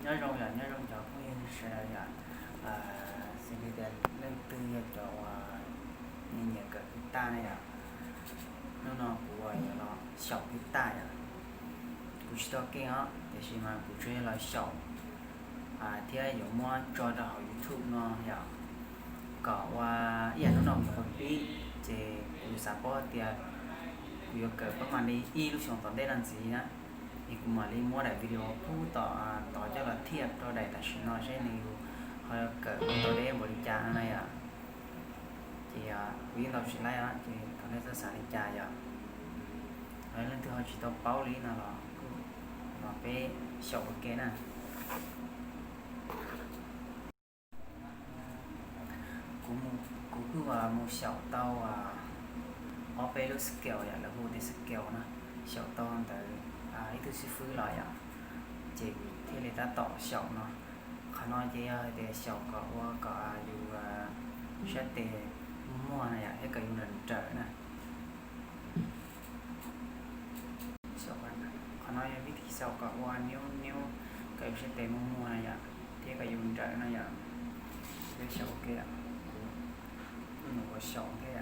nhớ rong cho cũng sẽ là sẽ đi đến lên từ cho nhìn nhận cái ta này nó của nó小cái ta cụ chỉ cái á thì chỉ mà cụ chỉ là 小 thì ai dùng mua cho đó YouTube nó cóว่าอย่างน้องคนที่จะอยู่สปอร์ตเดียอยู่เกิดประมาณนี้อีลูกชงตอนได้ดันสีนะอีกมาลีมัวได้วิดีโอพูดต่อจะเราเทียบเราได้แต่ชิ้นน้อยใช่ไหมเขาเกิดตัวได้บริจาคอะไรthì vìเราชิ้นไรthìเขาได้จะสาริจาแล้วเรื่องที่เขาชิ้นตัวเป้าลีน่ะเราไปชอบกันนะกูคือว่ามู小刀ở bên lúc scale là vô để scale nó小刀tới ít thứ sư phứ lại chỉ thế người ta tỏ小nó khả nói để小có dù sẽ để mua này hay cả dùng lần trở này小khả nói biết thì sao có nếu cái sẽ để mua này thế cả dùng trở này cái 小 kia nó có 小 thế